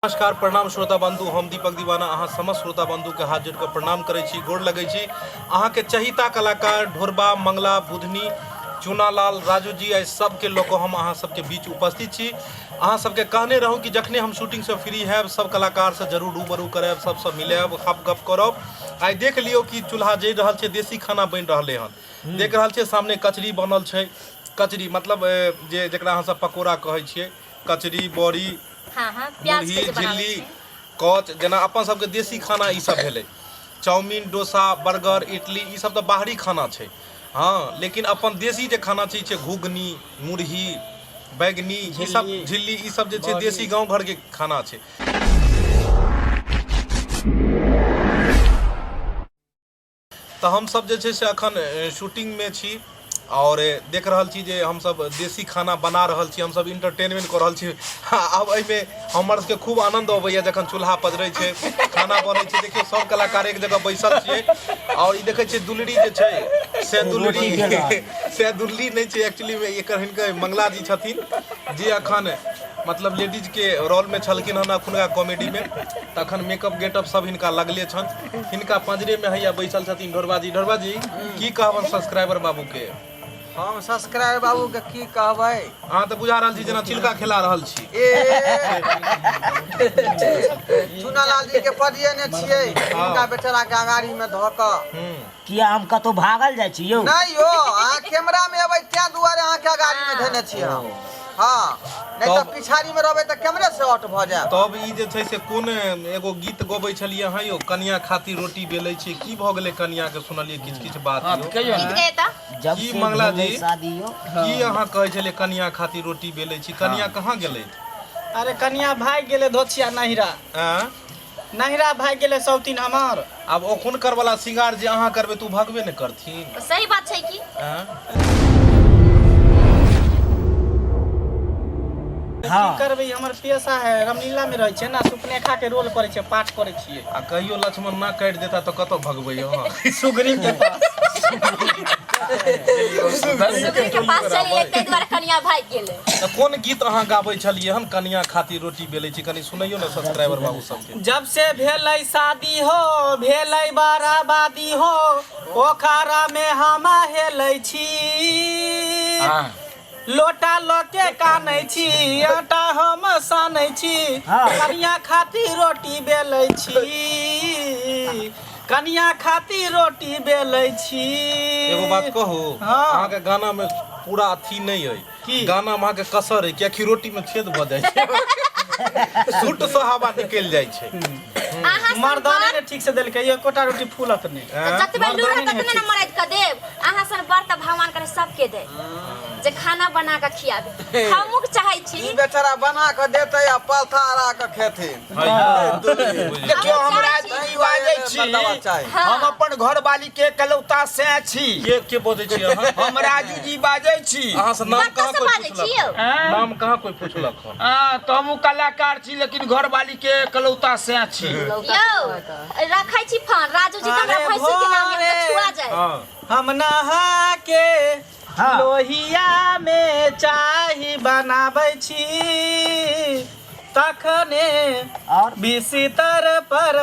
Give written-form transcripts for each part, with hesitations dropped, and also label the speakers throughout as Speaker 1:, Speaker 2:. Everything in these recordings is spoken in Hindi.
Speaker 1: नमस्कार प्रणाम श्रोता बंधु, हम दीपक दीवाना अहाँ समस्त श्रोता बंधु के हाथ जोड़ के प्रणाम करे छी, गोड़ लगे छी। अहाँ के चहिता कलाकार ढोरबा, मंगला, बुधनी, चूनालाल, राजू जी आई सब के लोग हम अहाँ सबके बीच उपस्थित छी। अहाँ सबके कहने रहूँ कि जखने हम शूटिंग से फ्री है सब कलाकार से जरूर रूबरू करब, सबसे मिलब, हप गप करब। आई देख लियो कि चूल्हा जल रहा है, देसी खाना बन रहा हन। देख रहा है सामने कचरी बनल है। कचरी मतलब जे जकरा अहाँ सब पकौड़ा कहै छियै, कचरी, बड़ी, मुरही, झिल्ली, कच, जना अपन सबके देसी खाना ई सब भेलै। चाउमीन, डोसा, बर्गर, इडली ई सब तो बाहरी खाना छै। हाँ, लेकिन अपन देसी जे खाना छै घुगनी, मुरही, बैगनी, ई सब झिल्ली, ई सब जे छै देसी गांव घर के खाना छै। तो हम सब जे छै से अखन शूटिंग में छी और देख रहा छी जे हम सब देसी खाना बना रहा छी, हम सब इंटरटेनमेंट कर रहा छी। अब एहिमे हमर सबके खूब आनंद अबैया जखन चूल्हा पजरै छै, खाना बनै छै। देखियो सब कलाकार एक जगह बैसल छियै और ई देखै छियै दुलड़ी जे छै से दुलड़ी नहीं छै, एक्चुअली में एकर हिनकर मंगला जी छथिन जे अखन मतलब लेडीज के रोल में छलखिन हन अखुनका कॉमेडी में। तखन मेकअप गेटअप सब हिनका लगले छन। हिनका पंजरे में हैया बैसल छथिन ढोरबा जी। ढोरबा जी की कहबन सब्सक्राइबर बाबू के?
Speaker 2: हम सब्सक्राइबर बाबू के की कहबै?
Speaker 1: अहाँ तऽ बुझा रहल छी जेना चिलका खेला रहल छी।
Speaker 2: चूनालाल जी के पढ़िए ने छियै, हुनका बेचारा के अगाड़ी में धऽ कऽ
Speaker 3: किया हम कतौ भागल जाइ छी यौ?
Speaker 2: नहीं यो, अहाँ कैमरा में अबै तै दुआरे अहाँ के अगाड़ी में धने छियै हम। हाँ, नहीं तो पिछाड़ी में रहबै तऽ कैमरे से हट भऽ जाय।
Speaker 1: तब ई जे छै से कोन एगो गीत गबै छलियै हँ यौ, कनिया खातिर रोटी बेलै छी, की भऽ गेलै कनिया के? सुनलियै किछ बात यौ।
Speaker 3: जब
Speaker 1: की
Speaker 3: से
Speaker 1: मंगला जी
Speaker 3: शादी यो
Speaker 1: की अहाँ कहै छलियै कनिया खातिर रोटी बेलै छी? कनिया कहाँ गेलै?
Speaker 4: अरे कनिया भाग गेले धोछिया नहिरा। नहिरा भाग गेले सौतीन हमार।
Speaker 1: अब ओखुनकर वाला सिंगार जे अहाँ करबै तऽ भगबे ने करथिन।
Speaker 5: सही बात छै की?
Speaker 4: की करबै, हमर पेशा है, रामलीला में रहै छै ना, सुपनेखा के रोल करै छै, पाठ करै छियै।
Speaker 1: आ कहियो लक्ष्मण ना काटि देता तो कतौ भगबै अहाँ?
Speaker 4: सुग्रीव के पास
Speaker 5: सुग्रीव के पास चलिए तै दुआरे कनिया भाग गेलै।
Speaker 1: तो कोन गीत अहाँ गाबै छलियै हन कनिया खातिर रोटी बेलै छी? कनी सुनैयो ना सब्सक्राइबर बाबू सबके।
Speaker 4: जब से भेलै शादी हो, भेलै बाराबादी हो, पोखरा में हम हेलै छी। लोटा लोके कानै छी, आटा हम सानै छी, कनिया खातिर रोटी बेलै छी, कनिया खातिर रोटी बेलै छी।
Speaker 1: एगो बात कहू, अहाँ के गाना में पूरा अथी नहीं है
Speaker 4: की?
Speaker 1: गाना में अहाँ के कसर है, कियाकि रोटी में छेद भ जाय छै। सूट से हवा निकल जाय छै।
Speaker 4: मर्दाने ने ठीक से देलकै, एकोटा रोटी फूलत नहीं।
Speaker 5: जतबे लूर ततबे न मरद के देब। अहाँ सन व्रत भगवान करे सबके दे जे खाना बना के खियाबे। हमहु चाहै छी
Speaker 2: ई बेचारा बना के देतै आ पलथारा के खेथिन।
Speaker 6: देखियो हमरा जी बाजै छी, हम अपन घरवाली के कलौता से छी।
Speaker 1: के बोलै छी अहाँ?
Speaker 6: हम राजू जी बाजै छी।
Speaker 1: अहाँ से नाम कहाँ कोई
Speaker 5: बाजै छी यौ?
Speaker 1: पूछलक? नाम कहाँ कोई पूछलक हन?
Speaker 6: हां, तो हम कलाकार छी लेकिन घरवाली के कलौता से छी।
Speaker 5: यौ रखै छी फोन, राजू जी हमरा भैंसी के नाम में छुआ जाए।
Speaker 4: हम नहा के लोहिया में चाही बनाबै छी, तखने
Speaker 3: और
Speaker 4: बिस्तर पर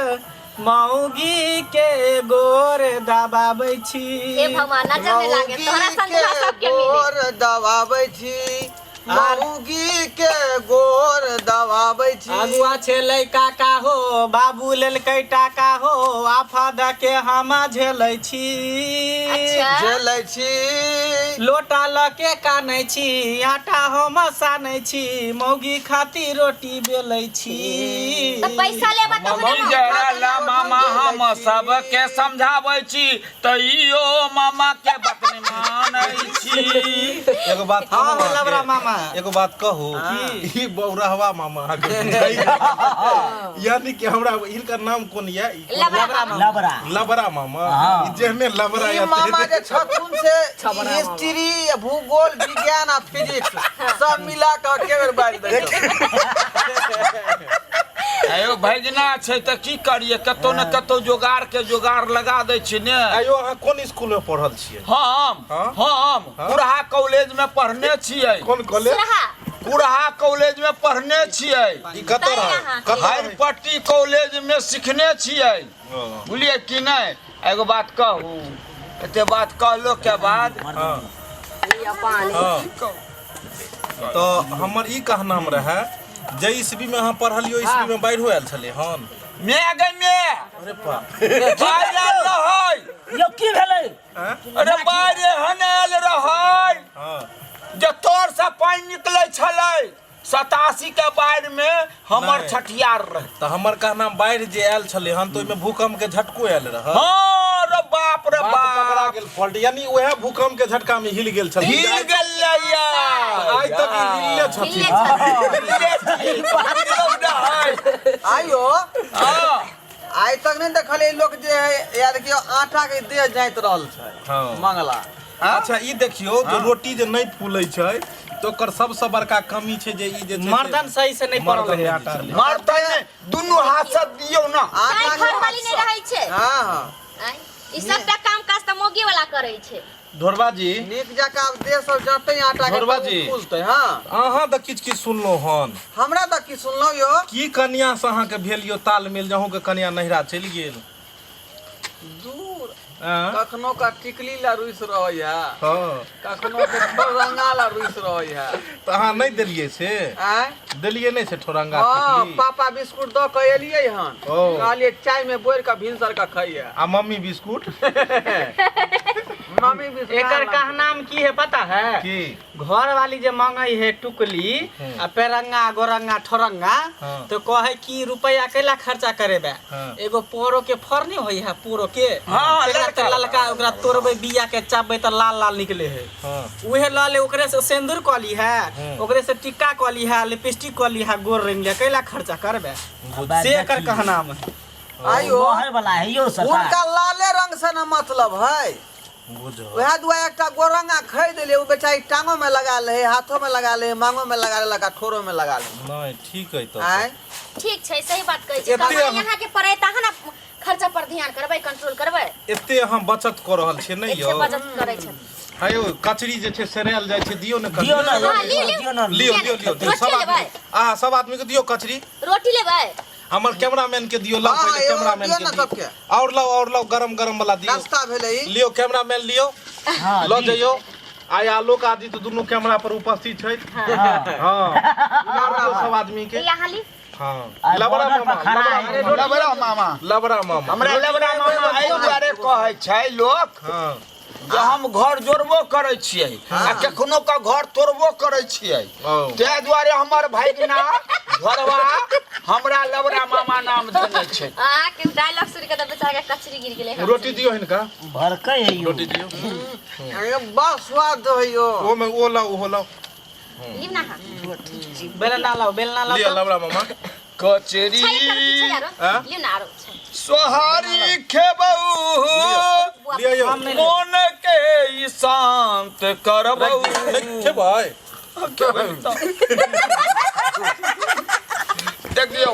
Speaker 4: मौगी के गोर दबाबै छी।
Speaker 5: हे भगवान नजर में लागे तोरा संगला सबके मिले।
Speaker 2: गोर दबाबै छी, मौगी के गोर दबाबै छी।
Speaker 4: अगुआ छेलै काका हो, बाबू लेलकै टाका हो, आफाद के हम झेलै छी।
Speaker 5: अच्छा
Speaker 2: झेलै छी,
Speaker 4: लोटा ल के कानै छी, आटा हम सानै छी, मौगी खातिर रोटी बेलै छी।
Speaker 5: तो पैसा लेबा तो
Speaker 6: जरा मामा हम सबके समझाबै छी, तइयो मामा के बात नहीं मानै छी।
Speaker 1: एगो बात कहू,
Speaker 4: लबरा मामा
Speaker 1: एगो बात कहू, ई बौरहवा मामा यानी कि हमरा इनका नाम कोन ये?
Speaker 3: लबरा
Speaker 1: लबरा मामा। ई जेहने लबरा
Speaker 2: ई
Speaker 1: या
Speaker 2: मामा जे छथुन से हिस्ट्री, भूगोल, विज्ञान आ फिजिक्स सब मिला के केवर बाज दै छै।
Speaker 6: आयो भैजना छै त की करिए, कतौ न कतौ जोगाड़ के जोगाड़ लगा दै छी ने।
Speaker 1: आयो अहाँ कोन स्कूल में पढ़ल छियै?
Speaker 6: हम पुरहा कॉलेज में पढ़ने छियै।
Speaker 1: कोन कॉलेज?
Speaker 6: कुरहा कॉलेज में पढ़ने छियै,
Speaker 1: ई कतऽ रह कतऽ
Speaker 6: हरिपट्टी कॉलेज में सीखने छियै, बुझलिए कि नहीं। एगो बात कहू, एते बात कहलो के बाद
Speaker 1: तो हमर ई कहनाम रहे जे ईस्वी में अहाँ पढ़लियो ईस्वी में बाढ़ि आयल छलै हन
Speaker 6: अरे बाढ़ि आयल रहै
Speaker 3: यो की भेलै
Speaker 6: अरे बाढ़ि एहन आयल रहै जे तोर से पानि निकलै छलै 87 के बाढ़ि में हमर
Speaker 1: नहीं।
Speaker 6: छठियार रहे।
Speaker 1: तो हमर कहनाम बाढ़ि जे आयल छलै हन तो ओइमे भूकंप के झटको आयल रह
Speaker 6: हाँ रे बाप रे बाप,
Speaker 1: गेल फॉल्ट यानी वह भूकंप के झटका में हिल गेल छलै
Speaker 6: हिल गेलै
Speaker 1: आज तक ई हिलले छथिन
Speaker 2: आइयो
Speaker 6: हाँ
Speaker 2: आइ तक नहीं देखले लोग जे है या देखियो आटा के देह जाइत रहल छै
Speaker 1: हाँ।
Speaker 2: मंगला।
Speaker 1: अच्छा ई देखियो जो रोटी जे नहीं फूलै छै तो ओकर सबसे बड़का कमी छै जे ई जे छै
Speaker 4: मर्दन सही से नहीं पड़ल
Speaker 1: मर्दन
Speaker 4: है
Speaker 1: आटा
Speaker 4: आटा।
Speaker 1: नहीं।
Speaker 6: मारते ने दुनू हाथ से दियो ना।
Speaker 2: आटा
Speaker 5: घर वाली नहीं रहै छै
Speaker 2: हां हां
Speaker 5: आँय? ई सबटा काम काज त मोगी वाला करै छै।
Speaker 1: ढोरबा जी
Speaker 2: नीक जका देह सब जते आटा के
Speaker 1: धोरबा जी।
Speaker 2: फूलते। हां
Speaker 1: अहाँ तऽ किछ किछ सुनलहुँ हन
Speaker 2: हमरा त की सुनलौ यो
Speaker 1: की कन्या से अहाँके भेल यो तालमेल जहूँ के कन्या नहिरा चलि गेल
Speaker 2: दूर
Speaker 1: आँ?
Speaker 2: कखनो का टिकली ला रुइस रहैया,
Speaker 1: हाँ
Speaker 2: कखनो के ठोरंगा ला रुइस रहैया।
Speaker 1: तऽ अहाँ नहीं देलियै से
Speaker 2: आय
Speaker 1: देलियै नहीं से ठोरंगा
Speaker 2: हां
Speaker 1: टिकली?
Speaker 2: पापा बिस्कुट द के एलियै हन,
Speaker 1: ओ।
Speaker 2: कहलिए चाय में बोर के भिनसर का खाइया।
Speaker 1: आ मम्मी बिस्कुट
Speaker 2: मम्मी बिस्कुट
Speaker 4: एकर कहनाम की है पता है?
Speaker 1: की
Speaker 4: घर वाली जे मांगई है टुकली आ पेरंगा गोरंगा ठोरंगा
Speaker 1: हाँ।
Speaker 4: तो कहे कि रुपया कैला खर्चा करेबे
Speaker 1: हाँ।
Speaker 4: एगो पोरो के फर नहीं होई है पोरो के
Speaker 6: हाँ,
Speaker 4: तेकरा
Speaker 6: ललका
Speaker 4: ते ललका ओकरा तोड़बे बिया के चापबे त लाल लाल निकले है
Speaker 1: हाँ
Speaker 4: उहे लाले ओकरे से सिंदूर कली है ओकरे से टिक्का कली है लिपस्टिक कली है गोर रंग ले कैला खर्चा करबे से एकर कहनाम है।
Speaker 2: आइयो
Speaker 3: मोहर वाला है यो सरकार
Speaker 2: उनका लाले रंग से न मतलब है।
Speaker 1: बुझो
Speaker 2: वह दुआ एकटा गोरंगा खरीद ले, वो बेचारी टांगों में लगा ले, हाथों में लगा ले, मांगों में लगा ले, लगा ठोरों में लगा ले।
Speaker 1: नहीं ठीक है तो
Speaker 2: आय
Speaker 5: ठीक छै सही बात कहै छै।
Speaker 1: एते
Speaker 5: कमाई
Speaker 1: हम-
Speaker 5: यहाँ के पड़े तहन ना खर्चा पर ध्यान करबै कंट्रोल करबै।
Speaker 1: एते अहाँ बचत कऽ रहल छियै नहीं
Speaker 5: एते
Speaker 1: यौ
Speaker 5: बचत करै छै।
Speaker 1: आयो कचरी जे छै सेरायल जाइ छै दियौ ने
Speaker 3: दियो ना
Speaker 5: हाँ, लियो,
Speaker 3: दियो ना
Speaker 1: लियो लियो लियो दियो
Speaker 5: रोटी
Speaker 1: सब आदमी
Speaker 5: लेबै?
Speaker 1: आ सब आदमी के दियो कचरी
Speaker 5: रोटी लेबै?
Speaker 1: हमर कैमरामैन के दियो लाओ
Speaker 2: हाँ,
Speaker 1: पहले
Speaker 2: एगो
Speaker 1: कैमरामैन
Speaker 2: दियो
Speaker 1: के
Speaker 2: ना
Speaker 1: दियो
Speaker 2: सबके।
Speaker 1: और लाओ गरम गरम वाला दियो
Speaker 2: नाश्ता भेले ई।
Speaker 1: लियो कैमरामैन लियो
Speaker 3: हाँ,
Speaker 1: लो
Speaker 3: दियो।
Speaker 1: जइयो आय आलोक आदि तो दुनू कैमरा पर उपस्थित छै
Speaker 3: हाँ।
Speaker 1: हाँ दियो सब आदमी के
Speaker 5: यहाँ ली
Speaker 1: हाँ
Speaker 3: आ
Speaker 1: लबड़ा
Speaker 3: बॉर्डर पर
Speaker 1: मामा
Speaker 3: खड़ा है।
Speaker 6: लबड़ा मामा
Speaker 1: लबड़ा मामा
Speaker 6: हमरा लबड़ा मामा एहि दुआरे कहै छै लोक
Speaker 1: हाँ
Speaker 6: जे हम घर जोड़बो करै छियै आ कखनो का घर तोड़बो करै छियै
Speaker 1: ओ।
Speaker 6: ताहि दुआरे हमर भागिना घरवा हमरा लबड़ा मामा नाम देने छै।
Speaker 5: आ के डायलॉग सुन के त बेचारा के कचरी गिर गेलै।
Speaker 1: रोटी दियो हिनका
Speaker 3: भरकै है यो
Speaker 1: रोटी दियो
Speaker 2: ये बड़ा स्वाद है यो।
Speaker 1: वो में वो लाओ
Speaker 5: लीव ना हां
Speaker 4: बेलना लाओ
Speaker 1: लियो लबड़ा मामा
Speaker 6: कचरी
Speaker 5: छै यारो
Speaker 1: हाँ?
Speaker 5: लीव ना आरो छै।
Speaker 6: सोहारी खेबौ
Speaker 1: लियो यो
Speaker 6: मन के ई शांत करबौ।
Speaker 1: नहीं के भाई
Speaker 6: देखियो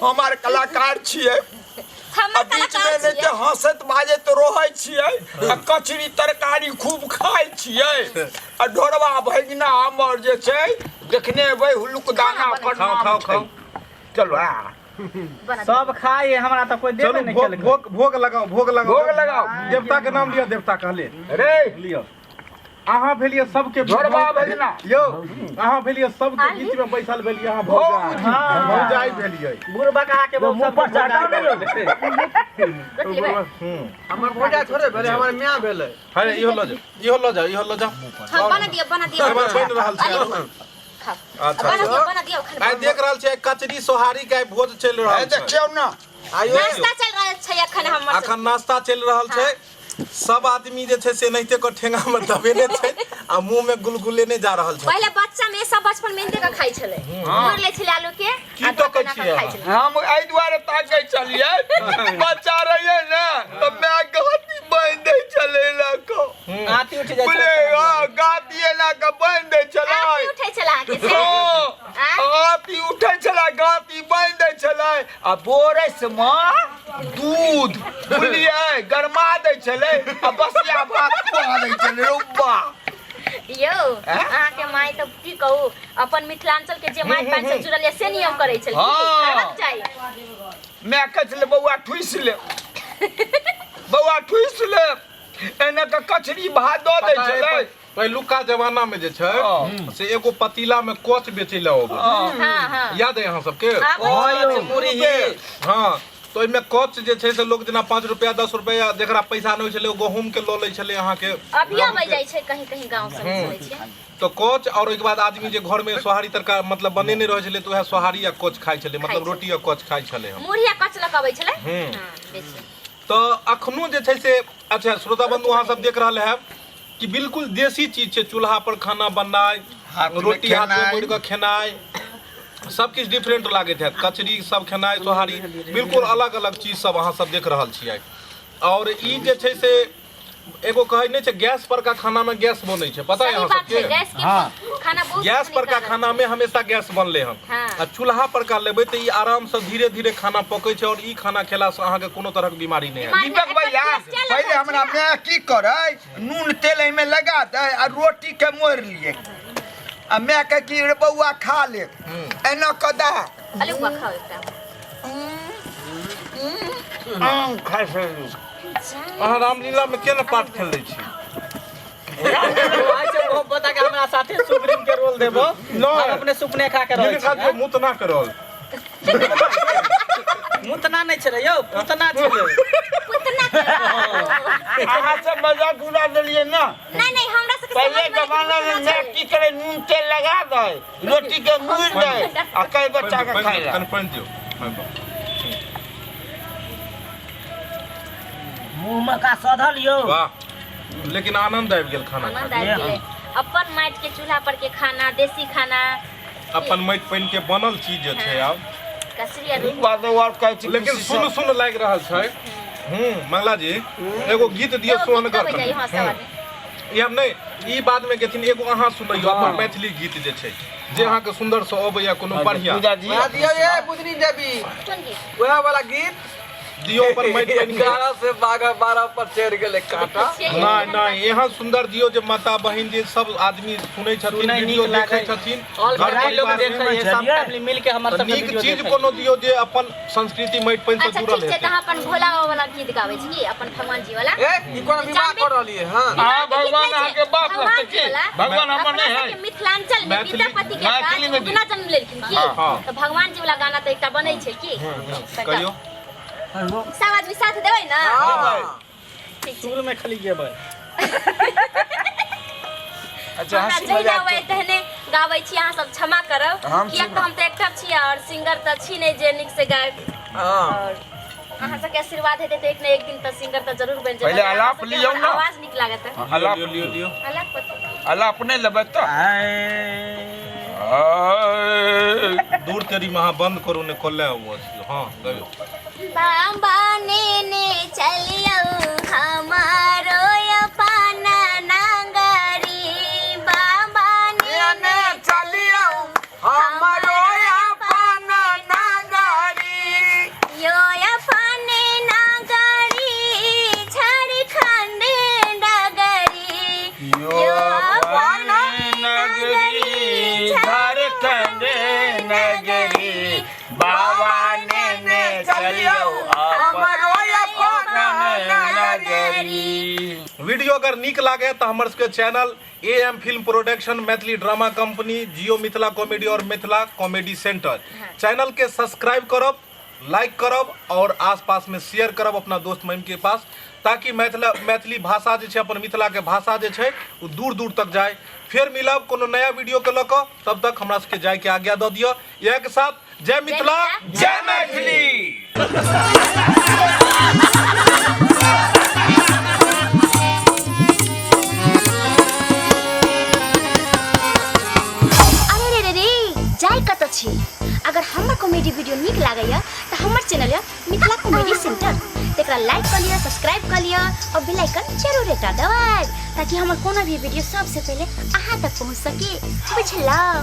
Speaker 6: हमार कलाकार छियै आ
Speaker 5: हमर
Speaker 6: बीच में
Speaker 5: कलाकार
Speaker 6: नहीं
Speaker 5: छियै।
Speaker 6: हंसत बाजत रहै छियै आ कचरी तरकारी खूब खाइ छियै आ ढोरवा भगिना हमर जे छै देखने एबै हुलुक दाना पर
Speaker 1: खाओ
Speaker 6: नाम
Speaker 1: खाओ
Speaker 6: छै।
Speaker 1: खाओ
Speaker 6: चलो
Speaker 5: बना
Speaker 4: सब खाए हमरा तो कोई देबे
Speaker 1: चलो
Speaker 4: नहीं
Speaker 1: भोग
Speaker 4: केलकै।
Speaker 1: भोग भोग लगाओ
Speaker 6: भोग लगाओ।
Speaker 1: देवता के नाम लियो देवता कहले
Speaker 6: रे
Speaker 1: लियो अहाँ भेलिए सबके
Speaker 6: ढोरबा भगिना
Speaker 1: यो अहाँ भेलिए सबके बीच में बैसल भेलिए अहाँ भौजाई भेलिए
Speaker 4: बुढ़बा कहा के
Speaker 3: वो मुंह पर चढ़ाओ ना यो।
Speaker 5: रोटी लेबै?
Speaker 2: हमर भोजा थोड़े भेले, हमर मियां भेले।
Speaker 1: अरे इहो लो जाओ
Speaker 5: हाँ बना दियो
Speaker 1: हमर बनि रहल छै
Speaker 5: खाओ
Speaker 1: अच्छा
Speaker 5: बना दियो खाना
Speaker 1: आइ देख रहल छै कचरी सोहारी के आइ भोज चलि रहल छै
Speaker 6: देखियौ ना
Speaker 2: आइयो
Speaker 5: नाश्ता चल रहल छै अखन हमर
Speaker 1: अखन नाश्ता चलि रहल छै सब आदमी जे छै से एनाहिते को ठेंगा में दबेने छै आ मुंह में गुलगुलेने जा रहल छै
Speaker 5: पहले बच्चा में सब बचपन में इनके खाई छले मोर ले छले आलू के
Speaker 1: की टोकै छियै
Speaker 5: खाई छले।
Speaker 6: हम एहि दुआरे ताकै छलियै बच्चा रहियै ने तऽ माय गाती बांधि दै छलै लऽ कऽ
Speaker 4: आती उठ जाय
Speaker 6: बोले गाती एना कऽ बांधि दै छलै
Speaker 5: आती उठै छले आके से
Speaker 6: गाती उठै छलै गाती बांधि दै छलै आ बोरसमे दूध बुझलियै गरमा दै छलै आ बसिया भात खुआ दै छलै रुब्बा
Speaker 5: यो अहाँ के माय तो की कहू अपन मिथिलांचल के जे माय पान से जुड़ल है से नियम करे छै
Speaker 6: हाँ।
Speaker 5: करक चाही
Speaker 6: मैं कहै छलै बौआ ठुइस ले बौआ ठुइस ले एने के कचरी भात दऽ दै छलै
Speaker 1: पहिलुका जमाना में जे छै से एगो पतीला में कोच बेचे ले अबै
Speaker 5: हां हां
Speaker 1: याद है अहाँ सबके
Speaker 2: मुरही
Speaker 1: हाँ तो ओहिमे कोच जे छै से लोग जेना 5 रुपया 10 रुपया जेकरा पैसा नहि होइ छलै ओ गहूम के लऽ लै छलै अहाँ के
Speaker 5: अभी आबै जाइ छै कहीं कहीं गांव सब में सुनै छियै
Speaker 1: तो कोच और ओहिके बाद आदमी जे घर में सोहारी तरकारी मतलब बनेने रहै छलै तो वह सोहारी या कोच खाइ छलै मतलब रोटी या कोच खाइ छलै हम
Speaker 5: मुरहिया कचलक आबै छलै हां बेसी
Speaker 1: तो अखनो जे छै से अच्छा श्रोता बंधु अहाँ सब देख रहल है कि बिल्कुल देसी चीज छै चूल्हा पर खाना बननाइ रोटी हाथ में मोड़ के खेनाइ सब किछु डिफरेंट लागैत है कचरी सब खेनाइ सोहारी बिल्कुल अलग अलग चीज सब अहाँ सब देख रहल छियै और ई जे छै से एगो कहै नहीं छै गैस पर का खाना में गैस बनै छै पता है
Speaker 5: सही
Speaker 1: अहाँ
Speaker 5: बात है
Speaker 1: सबके
Speaker 5: गैस की खाना बहुत
Speaker 1: गैस पर का खाना में हमेशा गैस बनले हन
Speaker 5: हाँ।
Speaker 1: आ चूल्हा पर का लेबै तऽ ई आराम से धीरे धीरे खाना पकै छै और ई खाना खेला से अहाँ के कोनो तरह के बीमारी नहीं है
Speaker 6: दीपक भैया पहले हमरा मैं की करे नून तेल एमे लगा दे आ रोटी के मोड़ लिए आ मैं के की रे बौआ खा ले एना कदा
Speaker 5: अरे बुआ खाओ एकटा
Speaker 6: खा से
Speaker 1: अहाँ रामलीला में केना पाठ खेलै छी
Speaker 4: आज से वो बता के हमरा साथे सुग्रीव के रोल देबो और अपने सुपने खा के
Speaker 1: मेरे
Speaker 4: रह
Speaker 1: साथ जो मुंह ना करल
Speaker 4: मुतना नहीं छले यौ पुतना छले
Speaker 6: अहाँ सब मजाक उड़ा देलिए ना
Speaker 5: नहीं हमरा सबके
Speaker 6: पहले जमाना में मैं की करे नून तेल लगा दे रोटी के मोड़ दे आ कई बच्चा के खाइला
Speaker 1: कन्फर्म दियो
Speaker 3: मुंह में का सधल यो
Speaker 1: वाह लेकिन आनंद आबि गेल खाना
Speaker 5: आनंद
Speaker 1: खाके।
Speaker 5: आबि गेलै अपन माटि के चूल्हा पर के खाना देसी खाना
Speaker 1: अपन माटि पानि के बनल चीज जे छै आब
Speaker 5: कसरी और
Speaker 6: बात और कहै छी
Speaker 1: लेकिन सुन सुन लागि रहल छै मंगला जी एगो गीत दियो सोहनगर
Speaker 5: बजाई हां सब
Speaker 1: ई हम नहीं ई बाद में गेथिन एगो अहाँ सुनैयो अपन मैथिली गीत जे छै जे अहाँ के सुंदर से अबैया कोनो बढ़िया
Speaker 6: पूजा जी
Speaker 2: बना दियो ये बुधनी देवी
Speaker 5: कोन गीत
Speaker 2: वह वाला गीत
Speaker 1: दियो अपन माटि पानि के
Speaker 2: 11 से 12 पर चढ़ गेले काटा
Speaker 1: नहीं नहीं यहाँ सुंदर दियो जे माता बहिन जे सब आदमी सुनै छथिन
Speaker 4: सुनै
Speaker 1: वीडियो
Speaker 4: नीक
Speaker 1: देखै
Speaker 4: लागै।
Speaker 1: छथिन
Speaker 4: और
Speaker 1: घर
Speaker 4: भाई लोग
Speaker 1: परिवार
Speaker 4: देख
Speaker 1: में।
Speaker 4: रहे हैं सब फैमिली मिल के हमर सब
Speaker 1: नीक चीज कोनो दियो जे अपन संस्कृति माटि पानि से
Speaker 5: अच्छा
Speaker 1: जुड़ल
Speaker 5: ठीक छै
Speaker 1: हेतै
Speaker 5: त अहाँ अपन भोला बाबा वाला गीत गाबै छी की अपन भगवान जी वाला
Speaker 2: ए ई कोन विवाह कर रहली है हां
Speaker 6: हां भगवान अहाँ के बाप
Speaker 5: भगवान
Speaker 6: लगतै की
Speaker 5: वाला
Speaker 6: भगवान हमर
Speaker 5: अपना
Speaker 6: नहीं है
Speaker 5: सबके मिथिलांचल में
Speaker 1: मैथिली-
Speaker 5: विद्यापति के
Speaker 6: मैथिली में
Speaker 5: काज बिना जन्म लेलखिन की
Speaker 1: हाँ।
Speaker 5: तो भगवान जी वाला गाना तो एकटा बनै छै की तऽ
Speaker 1: कहियो
Speaker 5: सब आदमी साथ देबै ना ठीक छै
Speaker 4: शुरू में खाली जेबै
Speaker 6: अच्छा
Speaker 5: हमरा
Speaker 6: हंसी
Speaker 5: जहिना
Speaker 6: मजाक
Speaker 5: हुए तहने गाबै छी अहाँ सब क्षमा करब
Speaker 6: हम
Speaker 5: कियाक तऽ हम तऽ एक्टर छी और सिंगर तऽ छी नहि जे नीक से गायब
Speaker 2: हां
Speaker 5: और अहाँ सबके आशीर्वाद हेतै तऽ एक ने एक दिन तऽ सिंगर तऽ जरूर बनि जेबै
Speaker 6: पहिले
Speaker 5: अहाँ
Speaker 6: आलाप
Speaker 5: सबके
Speaker 6: लियौ
Speaker 5: हमर
Speaker 6: ना।
Speaker 5: आवाज नीक लागत है
Speaker 6: अल्लाह
Speaker 1: लियो लियो लियो
Speaker 5: अलग पता
Speaker 6: अल्लाह अपने लेबै तो
Speaker 1: दूर तेरी महा बंद करू ने कोल्ले हुआ हां गयो
Speaker 5: बाबा ने चलियो हमारो अपन नांगरी बाबा ने
Speaker 2: चलियो हमरो अपन नागरी
Speaker 5: यो अपन नागरी झारखंड नगरी यो अपन
Speaker 6: नगरी झारखंड नगरी बाबा ने चलियो
Speaker 2: हमरो अपन नागरी
Speaker 1: वीडियो अगर नीक लागे तो हमर सबके channel AM film production Maithili drama company Jio Mithila comedy और मिथिला कॉमेडी सेंटर चैनल के सब्सक्राइब करब लाइक करब और आसपास में शेयर करब अपना दोस्त महिम के पास ताकि मैथिली भाषा जे छै अपन मिथिला के भाषा जे छै वो दूर दूर तक जाए फिर मिलब कोनो नया वीडियो के लऽ कऽ तब तक हमरा सबके जाय के आज्ञा दऽ दिअ इएह के साथ जय मिथिला
Speaker 6: जय मैथिली
Speaker 5: छी अगर हमर कॉमेडी वीडियो नीक लागैया तऽ हमर चैनल मिथिला कॉमेडी सेंटर तेकरा लाइक कर लिया सब्सक्राइब कर लिया और बेल आइकन जरूर हटा दबाएब ताकि हमर कोनो भी वीडियो सबसे पहले अहाँ तक पहुंच सके बुझलौ।